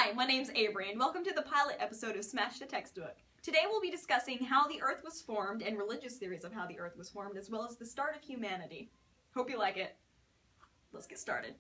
Hi, my name's Avery, and welcome to the pilot episode of Smash the Textbook. Today we'll be discussing how the Earth was formed and religious theories of how the Earth was formed, as well as the start of humanity. Hope you like it. Let's get started.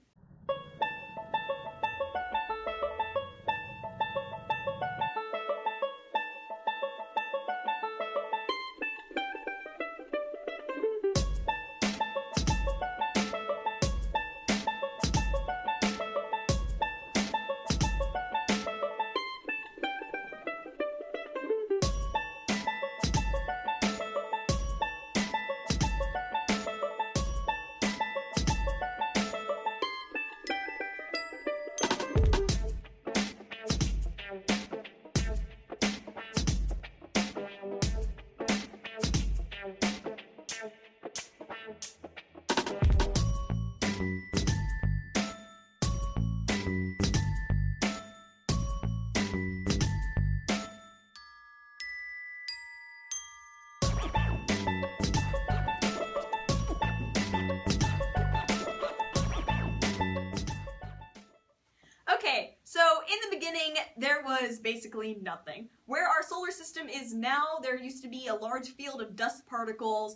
Okay, so in the beginning, there was basically nothing. Where our solar system is now, there used to be a large field of dust particles,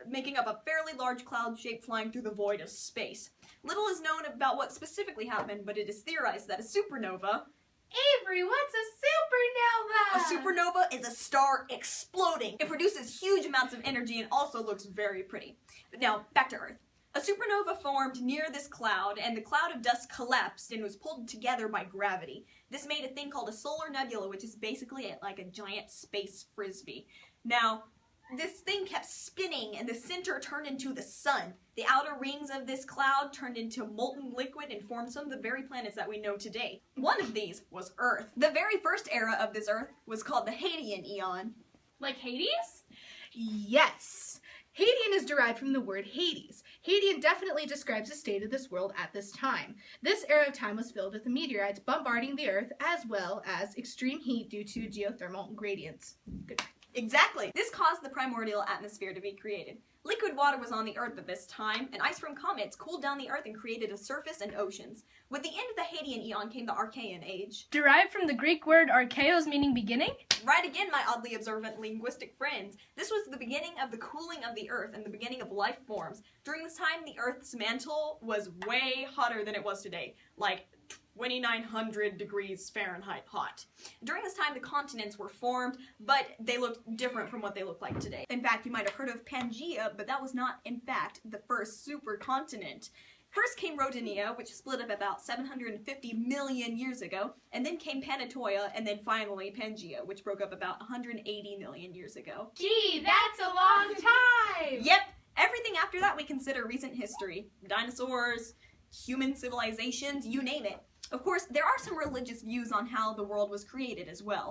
making up a fairly large cloud shape flying through the void of space. Little is known about what specifically happened, but it is theorized that a supernova... Avery, what's a supernova? A supernova is a star exploding. It produces huge amounts of energy and also looks very pretty. But now, back to Earth. A supernova formed near this cloud, and the cloud of dust collapsed and was pulled together by gravity. This made a thing called a solar nebula, which is basically like a giant space frisbee. Now, this thing kept spinning, and the center turned into the sun. The outer rings of this cloud turned into molten liquid and formed some of the very planets that we know today. One of these was Earth. The very first era of this Earth was called the Hadean Eon. Like Hades? Yes. Hadean is derived from the word Hades. Hadean definitely describes the state of this world at this time. This era of time was filled with the meteorites bombarding the Earth, as well as extreme heat due to geothermal gradients. Good. Exactly. This caused the primordial atmosphere to be created. Liquid water was on the Earth at this time, and ice from comets cooled down the Earth and created a surface and oceans. With the end of the Hadean Eon came the Archean Age. Derived from the Greek word archaeos, meaning beginning? Right again, my oddly observant linguistic friends. This was the beginning of the cooling of the Earth and the beginning of life forms. During this time, the Earth's mantle was way hotter than it was today, like 2,900 degrees Fahrenheit hot. During this time, the continents were formed, but they looked different from what they look like today. In fact, you might have heard of Pangaea, but that was not, in fact, the first supercontinent. First came Rodinia, which split up about 750 million years ago, and then came Panatoia, and then finally Pangaea, which broke up about 180 million years ago. Gee, that's a long time! Yep! Everything after that we consider recent history. Dinosaurs, human civilizations, you name it. Of course, there are some religious views on how the world was created as well.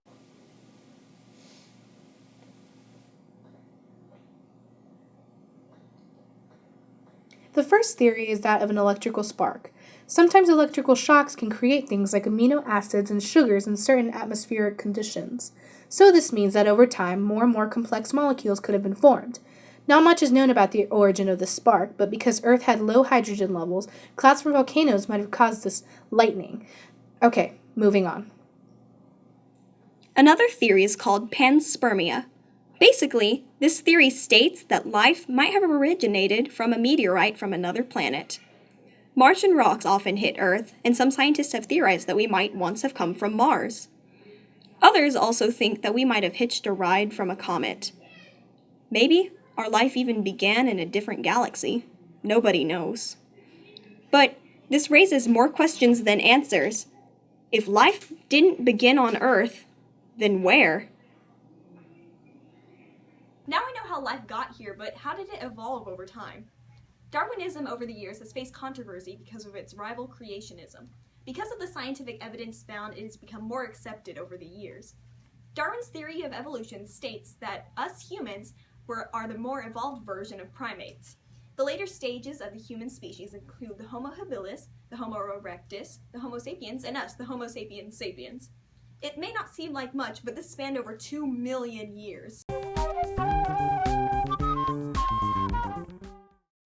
The first theory is that of an electrical spark. Sometimes electrical shocks can create things like amino acids and sugars in certain atmospheric conditions. So this means that over time, more and more complex molecules could have been formed. Not much is known about the origin of the spark, but because Earth had low hydrogen levels, clouds from volcanoes might have caused this lightning. Okay, moving on. Another theory is called panspermia. Basically, this theory states that life might have originated from a meteorite from another planet. Martian rocks often hit Earth, and some scientists have theorized that we might once have come from Mars. Others also think that we might have hitched a ride from a comet. Maybe our life even began in a different galaxy. Nobody knows. But this raises more questions than answers. If life didn't begin on Earth, then where? Now we know how life got here, but how did it evolve over time? Darwinism over the years has faced controversy because of its rival creationism. Because of the scientific evidence found, it has become more accepted over the years. Darwin's theory of evolution states that us humans are the more evolved version of primates. The later stages of the human species include the Homo habilis, the Homo erectus, the Homo sapiens, and us, the Homo sapiens sapiens. It may not seem like much, but this spanned over 2 million years.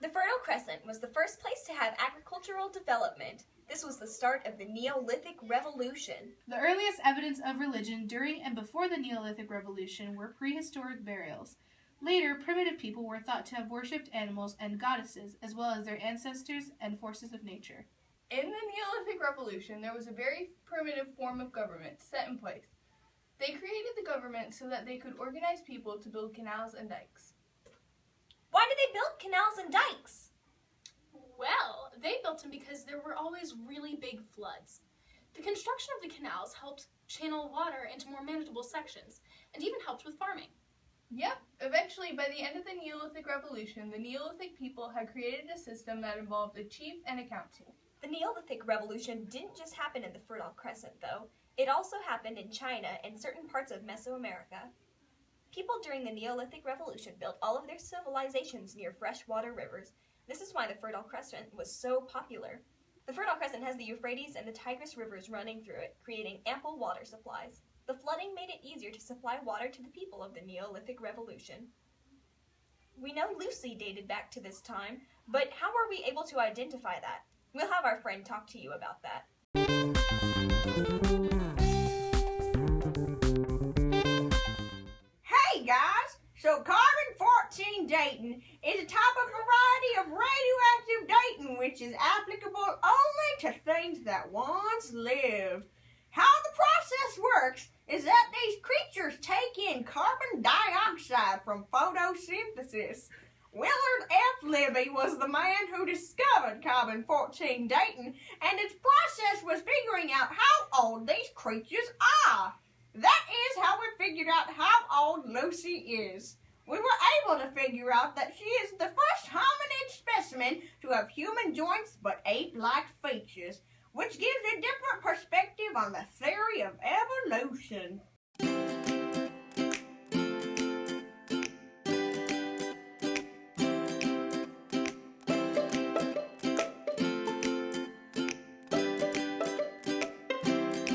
The Fertile Crescent was the first place to have agricultural development. This was the start of the Neolithic Revolution. The earliest evidence of religion during and before the Neolithic Revolution were prehistoric burials. Later, primitive people were thought to have worshipped animals and goddesses, as well as their ancestors and forces of nature. In the Neolithic Revolution, there was a very primitive form of government set in place. They created the government so that they could organize people to build canals and dikes. Why did they build canals and dikes? Well, they built them because there were always really big floods. The construction of the canals helped channel water into more manageable sections, and even helped with farming. Yep, eventually by the end of the Neolithic Revolution, the Neolithic people had created a system that involved a chief and a council. The Neolithic Revolution didn't just happen in the Fertile Crescent, though. It also happened in China and certain parts of Mesoamerica. People during the Neolithic Revolution built all of their civilizations near freshwater rivers. This is why the Fertile Crescent was so popular. The Fertile Crescent has the Euphrates and the Tigris rivers running through it, creating ample water supplies. The flooding made it easier to supply water to the people of the Neolithic Revolution. We know Lucy dated back to this time, but how were we able to identify that? We'll have our friend talk to you about that. Hey guys, so carbon-14 dating is a type of variety of radioactive dating which is applicable only to things that once lived. How the process works is that these creatures take in carbon dioxide from photosynthesis. Willard F. Libby was the man who discovered carbon-14 dating, and its process was figuring out how old these creatures are. That is how we figured out how old Lucy is. We were able to figure out that she is the first hominid specimen to have human joints but ape-like features, which gives a different perspective on the theory of evolution.